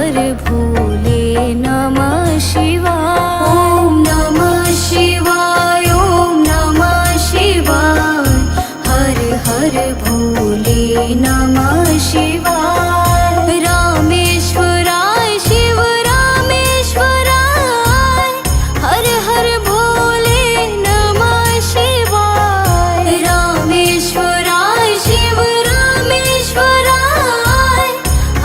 हर भोले नमः शिवाय। ॐ नमः शिवाय, ॐ नमः शिवाय, हर हर भोले नमः शिवाय। रामेश्वराय शिव रामेश्वराय, हर हर भोले नमः शिवाय। रामेश्वराय शिव रामेश्वराय,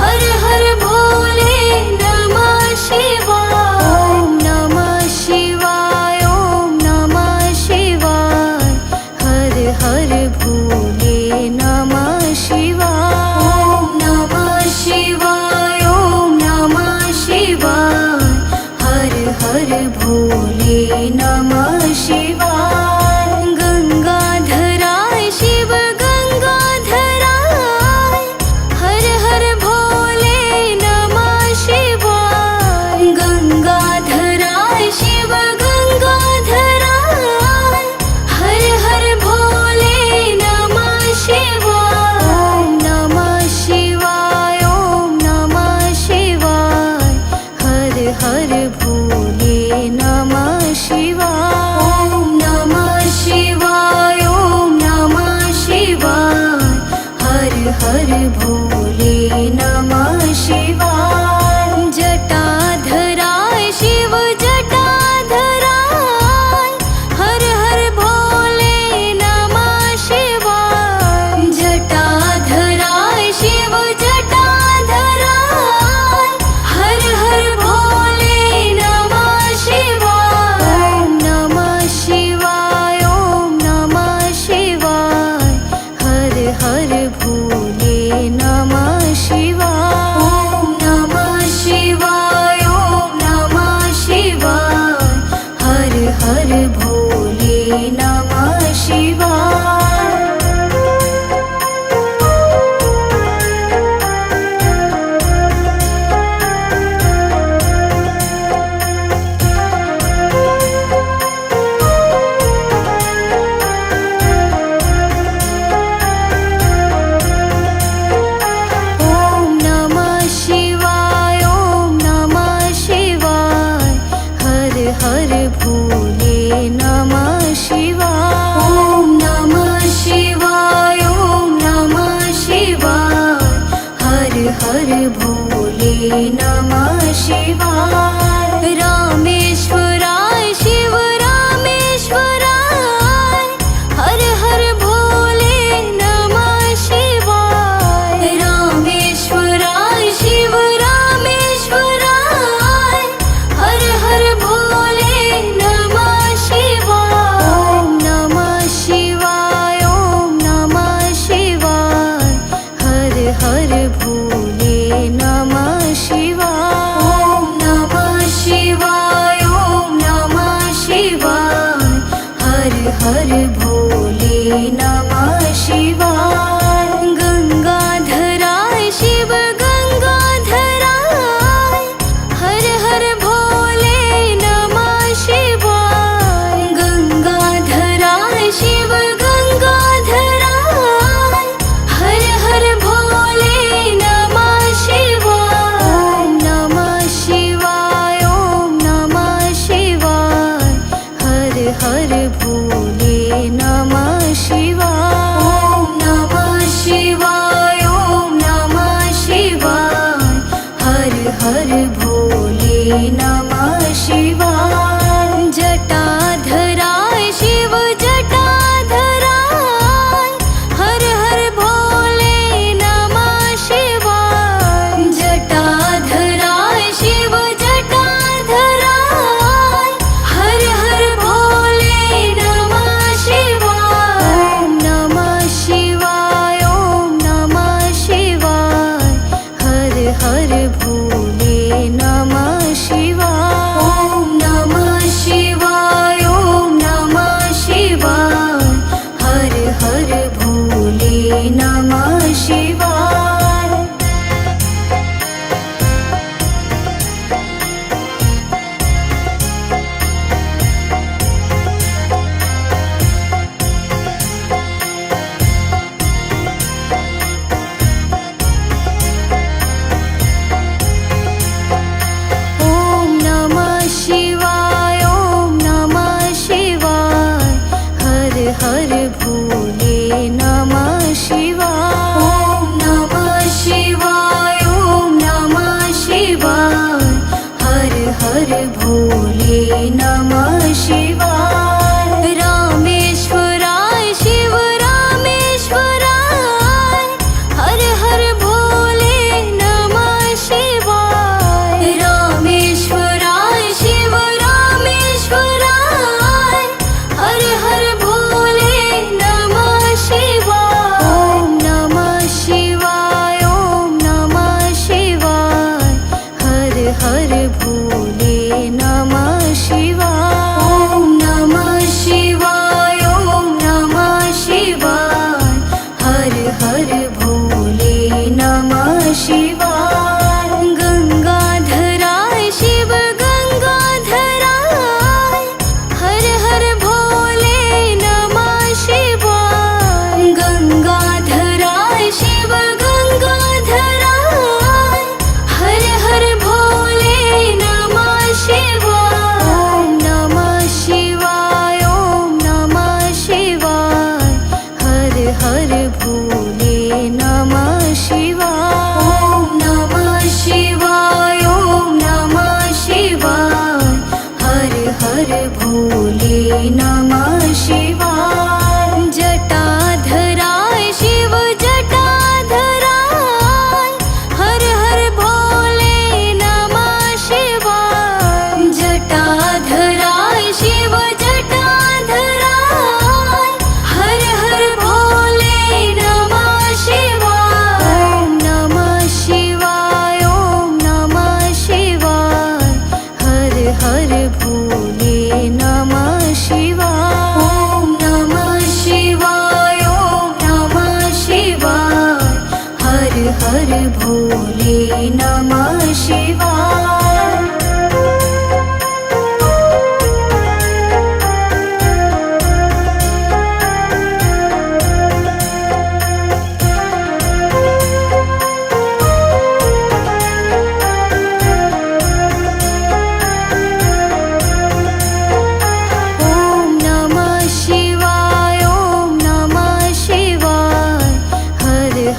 हर हर भोले नमः शिवाय। ॐ नमः शिवाय, ॐ नमः शिवाय, हर हर भोले नमः शिवाय। ॐ नमः शिवाय, ॐ नमः शिवाय, हर हर भोले नमः शिवाय। गंगाधराय शिव गंगाधराय, हर हर भोले नमः शिवाय। गंगाधराय शिव गंगाधराय, हर हर भोले नमः शिवाय। ॐ नमः शिवाय, ॐ नमः शिवाय, हर हर भोले नमः शिवाय। ॐ नमः शिवाय, ॐ नमः शिवाय, हर हर भोले नमः शिवाय। जटाधराय शिव जटाधराय, हर हर भोले नमः शिवाय। जटाधराय शिव जटाधराय, हर हर भोले नमः शिवाय। ॐ नमः शिवाय, ॐ नमः शिवाय, हर हर भोले नमः शिवाय। ॐ नमः शिवाय, ॐ नमः शिवाय, हर हर भोले नमः शिवाय। ॐ नमः शिवाय, ॐ नमः शिवाय, हर हर भोले नमः शिवाय। ॐ नमः शिवाय, ॐ नमः शिवाय, हर हर भोले नमः शिवाय। रामेश्वराय शिव रामेश्वराय, हर हर भोले नमः शिवाय। रामेश्वराय शिव रामेश्वराय, हर हर भोले नमः शिवाय। ॐ नमः शिवाय, ॐ नमः शिवाय, हर हर भोले नमः शिवाय। ॐ नमः शिवाय, ॐ नमः शिवाय, हर हर भोले नमः शिवाय। गंगाधराय शिव गंगाधराय, हर हर भोले नमः शिवाय। गंगाधराय शिव गंगाधराय, हर हर भोले नमः शिवाय। ॐ नमः शिवाय, ॐ नमः शिवाय, हर हर भोले नमः शिवाय। ॐ नमः शिवाय, ॐ नमः शिवाय, हर हर भोले नमः शिवाय। जटाधराय शिव जटाधराय, हर हर भोले नमः शिवाय। जटाधराय शिव जटाधराय, हर हर भोले नमः शिवाय। नमः शिवाय। जटाधराय शिव जटाधराय, हर हर भोले नमः शिवाय। जटाधराय शिव जटाधराय, हर हर भोले नमः शिवाय। ॐ नमः शिवाय, ॐ नमः शिवाय, हर हर भोले नमः शिवाय। ॐ नमः शिवाय, ॐ नमः शिवाय, हर हर भोले नमः शिवाय।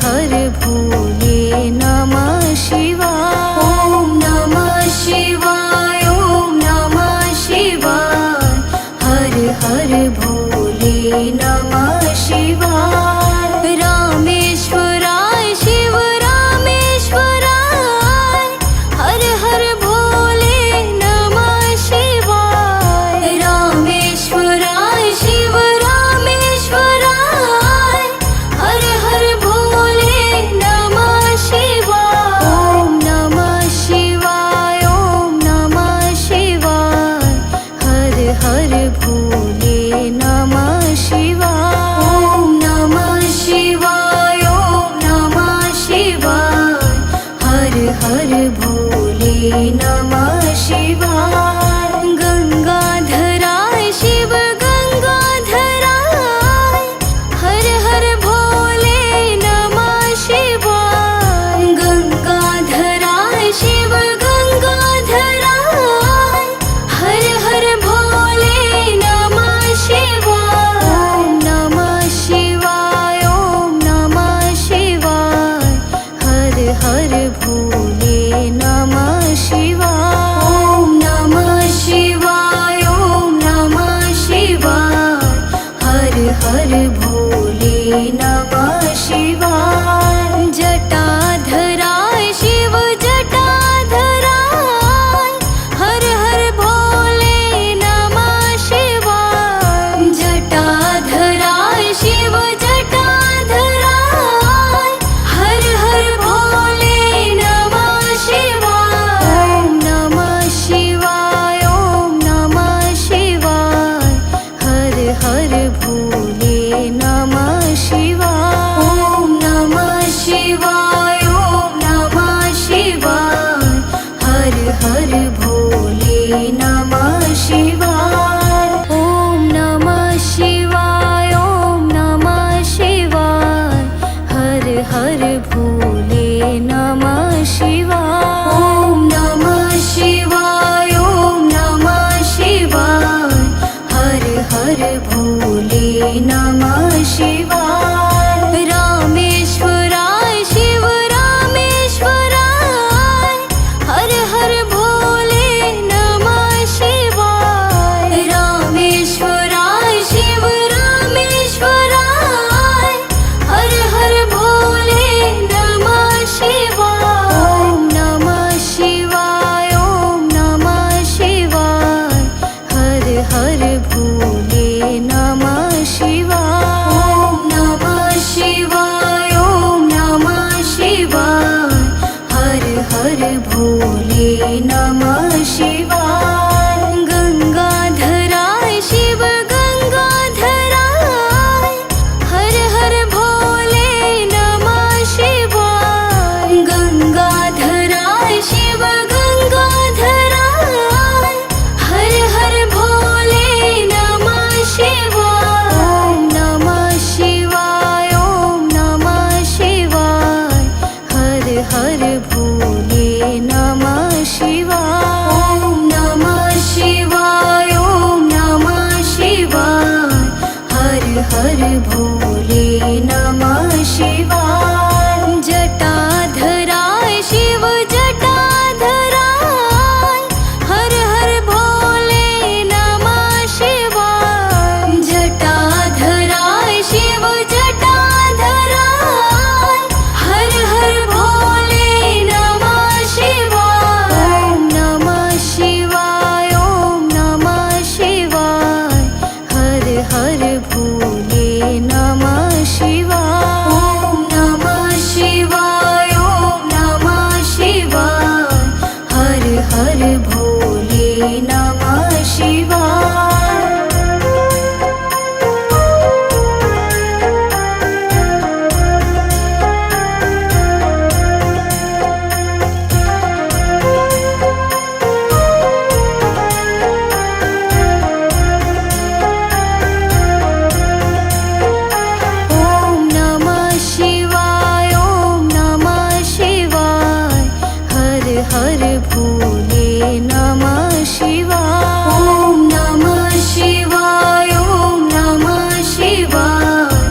हर भोले नमः शिवाय। ॐ नमः शिवाय, ॐ नमः शिवाय, हर हर भोले नमः शिवाय। रामेश्वराय शिव रामेश्वराय, हर हर भोले नमः शिवाय। रामेश्वराय शिव रामेश्वराय, हर हर भोले नमः शिवाय। ॐ नमः शिवाय, ॐ नमः शिवाय, हर हर भोले नमः शिवाय। ॐ नमः शिवाय, ॐ नमः शिवाय, हर हर भोले नमः शिवाय। गंगाधराय शिव गंगाधराय, हर हर भोले नमः शिवाय। गंगाधराय शिव गंगाधराय, हर हर भोले नमः शिवाय। ॐ नमः शिवाय, ॐ नमः शिवाय, हर हर भोले नमः शिवाय। ॐ नमः शिवाय, ॐ नमः शिवाय, हर हर भोले नमः शिवाय। जटाधराय शिव जटाधराय, हर हर भोले नमः शिवाय। जटाधराय शिव जटाधराय, हर हर भोले नमः शिवाय। ॐ नमः शिवाय, ॐ नमः शिवाय, हर हर भोले नमः शिवाय। ॐ नमः शिवाय, ॐ नमः शिवाय, हर हर भोले नमः शिवाय। ॐ नमः शिवाय, ॐ नमः शिवाय, हर हर भोले नमः शिवाय। ॐ नमः शिवाय, ॐ नमः शिवाय, हर हर भोले नमः शिवाय। रामेश्वराय शिव रामेश्वराय, हर हर भोले नमः शिवाय। रामेश्वराय शिव रामेश्वराय, हर हर भोले नमः शिवाय। ॐ नमः शिवाय, ॐ नमः शिवाय, हर हर भोले नमः शिवाय। ॐ नमः शिवाय, ॐ नमः शिवाय, हर हर भोले नमः शिवाय। गंगाधराय शिव गंगाधराय, हर हर भोले नमः शिवाय। गंगाधराय शिव गंगाधराय, हर हर भोले नमः शिवाय। ॐ नमः शिवाय, ॐ नमः शिवाय, हर हर भोले नमः शिवाय। ॐ नमः शिवाय, ॐ नमः शिवाय, हर हर भोले नमः शिवाय। जटाधराय शिव जटाधराय, हर हर भोले नमः शिवाय। हर भोले नमः शिवाय। ॐ नमः शिवाय, ॐ नमः शिवाय, हर हर भोले नमः शिवाय। हर भोले नमः शिवाय। ॐ नमः शिवाय, ॐ नमः शिवाय,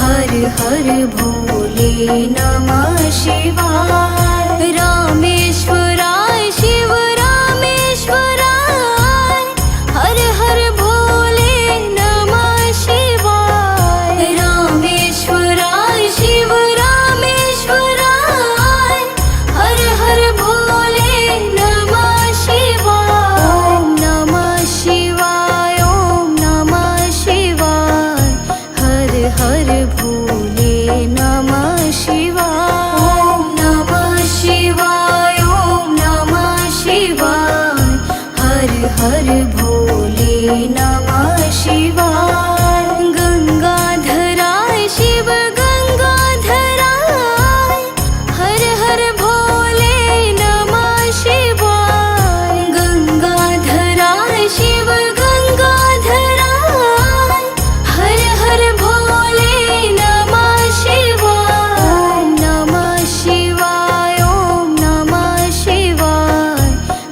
हर हर भोले नमः शिवाय। रामेश्वराय शिव रामेश्वराय, हर हर भोले नमः शिवाय। रामेश्वराय शिव रामेश्वराय, हर हर भोले नमः शिवाय। ॐ नमः शिवाय, ॐ नमः शिवाय, हर हर भोले नमः शिवाय। ॐ नमः शिवाय, ॐ नमः शिवाय, हर हर भोले नमः शिवाय। गंगाधराय शिव गंगाधराय, हर हर भोले नमः शिवाय। गंगाधराय शिव गंगाधराय, हर हर भोले नमः शिवाय। ॐ नमः शिवाय, ॐ नमः शिवाय,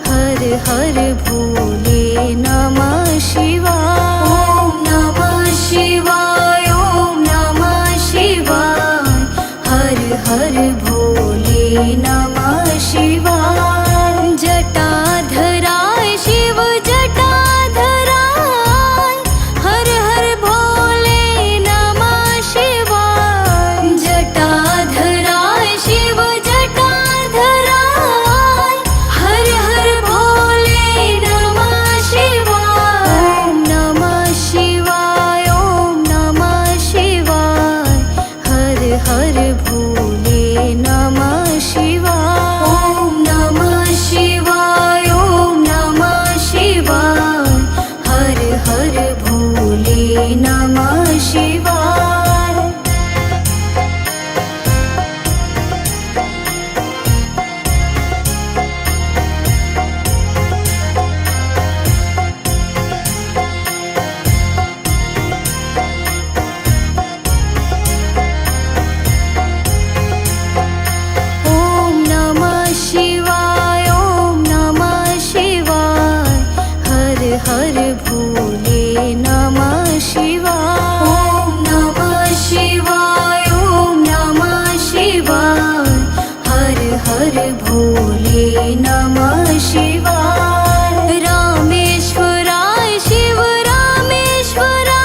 हर हर भोले नमः शिवाय। ॐ नमः शिवाय, ॐ नमः शिवाय, हर हर भोले नमः शिवाय। जटाधराय शिव जटाधराय, हर हर भोले नमः शिवाय। जटाधराय शिव जटाधराय, हर हर भोले नमः शिवाय। ॐ नमः शिवाय, ॐ नमः शिवाय, हर हर भोले नमः शिवाय। ॐ नमः शिवाय, ॐ नमः शिवाय, हर हर भोले नमः शिवाय। ॐ नमः शिवाय, ॐ नमः शिवाय, हर हर भोले नमः शिवाय। ॐ नमः शिवाय, ॐ नमः शिवाय, हर हर भोले नमः शिवाय। रामेश्वराय शिव रामेश्वराय,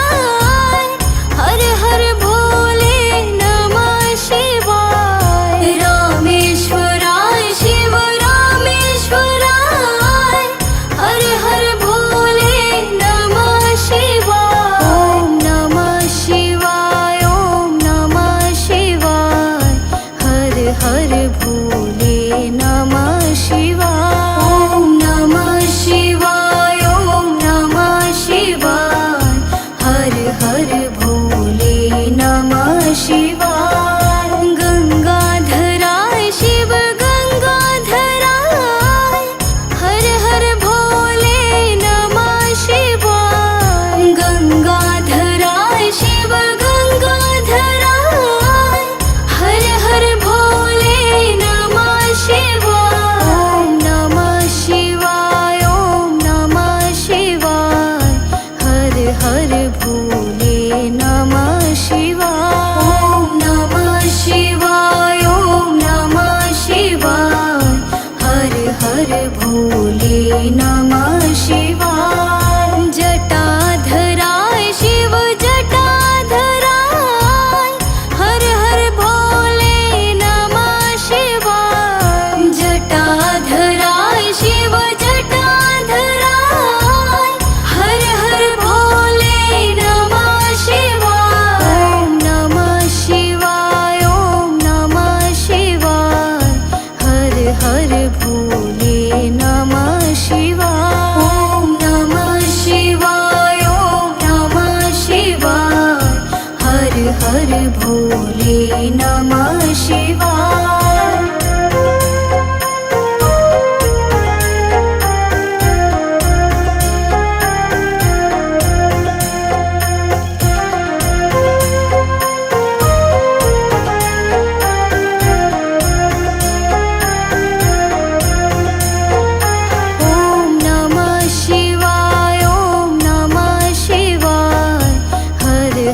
हर हर भोले नमः शिवाय। रामेश्वराय शिव रामेश्वराय, हर हर भोले नमः शिवाय। ॐ नमः शिवाय, ॐ नमः शिवाय, हर हर भोले नमः शिवाय। ॐ नमः शिवाय, ॐ नमः शिवाय, हर हर भोले नमः शिवाय। गंगाधराय शिव गंगाधराय, हर हर भोले नमः शिवाय। गंगाधराय शिव गंगाधराय, हर हर भोले नमः शिवाय। ॐ नमः शिवाय, ॐ नमः शिवाय, हर हर भोले नमः शिवाय। ॐ नमः शिवाय, ॐ नमः शिवाय, हर हर भोले नमः शिवाय। जटाधराय शिव जटाधराय, हर हर भोले नमः शिवाय। जटाधराय शिव जटाधराय, हर हर भोले नमः हर भोले नमः शिवाय।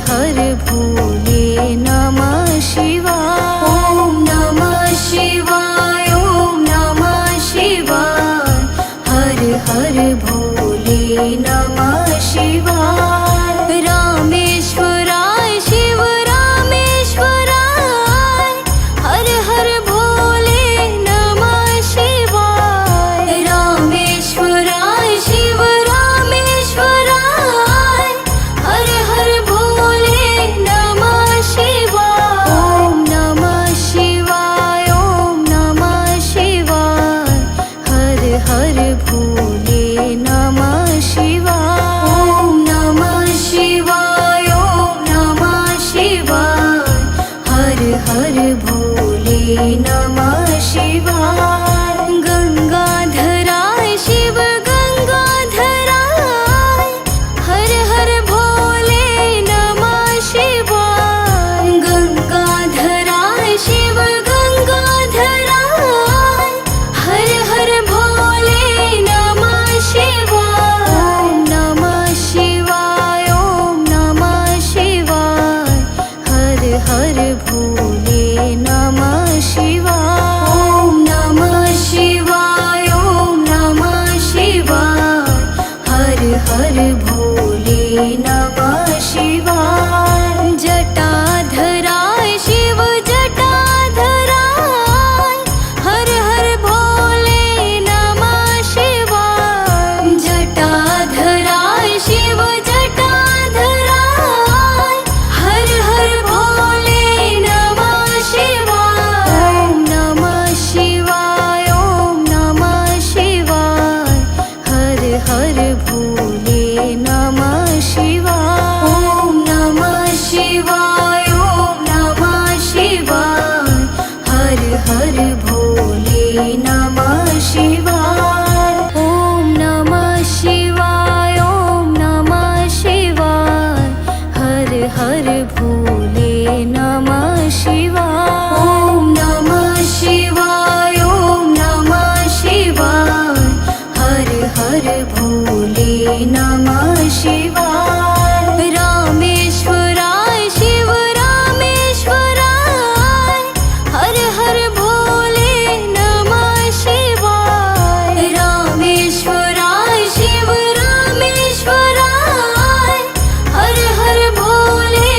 हर भोले नमः शिवाय। ओम नमः शिवाय, ओम नमः शिवाय। हर हर भोले नमः शिवाय। रामेश्वराय शिव रामेश्वराय। हर हर भोले नमः शिवाय। रामेश्वराय शिव रामेश्वराय। हर हर भोले नमः शिवाय। ओम नमः शिवाय, ओम नमः शिवाय। हर हर भोले नमः शिवाय। ओम नमः शिवाय, ओम नमः शिवाय। हर हर भोले नमः शिवाय। गंगाधराय शिव गंगाधराय। हर हर भोले नमः शिवाय। गंगाधराय शिव गंगाधराय। हर हर भोले नमः शिवाय। ओम नमः शिवाय, ओम नमः शिवाय। हर हर भोले नमः शिवाय। ओम नमः शिवाय, ओम नमः शिवाय। हर हर भोले नमः शिवाय। जटाधराय शिव जटाधराय। हर हर भोले नमः शिवाय। जटाधराय शिव जटाधराय। हर हर भोले नमः शिवाय। ओम नमः शिवाय, ओम नमः शिवाय। हर हर भोले नमः शिवाय। ओम नमः शिवाय, ओम नमः शिवाय। हर हर भोले नमः शिवाय। ओम नमः शिवाय, ओम नमः शिवाय। हर हर भोले नमः शिवाय। ओम नमः शिवाय, ओम नमः शिवाय। हर हर भोले नमः शिवाय। रामेश्वराय शिव रामेश्वराय। हर हर भोले नमः शिवाय। रामेश्वराय शिव रामेश्वराय। हर हर भोले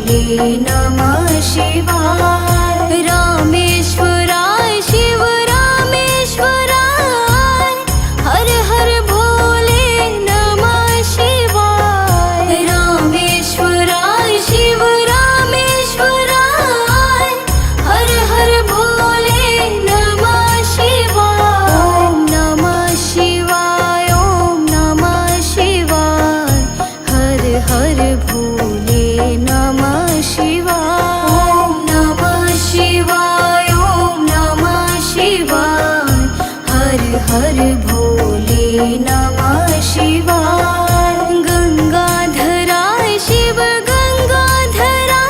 भोले नमः शिवाय। रामेश्वराय शिव रामेश्वराय, हर हर भोले नमः शिवाय। रामेश्वराय शिव रामेश्वराय, हर हर भोले नमः शिवाय। ओम नमः शिवाय, ओम नमः शिवाय, हर हर भोले नमः शिवाय। ओम नमः शिवाय, ओम नमः शिवाय, हर हर भोले नमः शिवाय। गंगाधराय शिव गंगाधराय,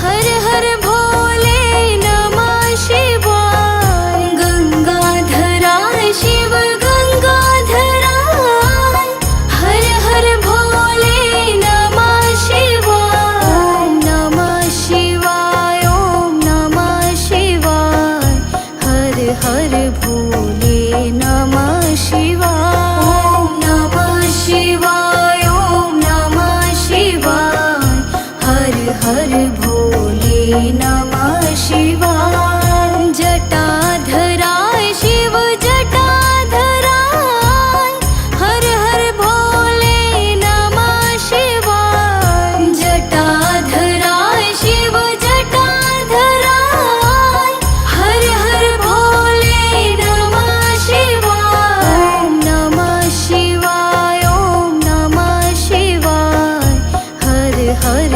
हर हर भोले नमः शिवाय। गंगाधराय शिव गंगाधराय, हर हर भोले नमः शिवाय। ओम नमः शिवाय, ओम नमः शिवाय, हर हर भोले नमः शिवाय। ओम नमः शिवाय, ओम नमः शिवाय, हर हर भोले नमः शिवाय। जटाधराय शिव जटाधराय, हर हर भोले नमः शिवाय। जटाधराय शिव जटाधराय, हर हर भोले नमः शिवाय। ओम नमः शिवाय, ओम नमः शिवाय, हर हर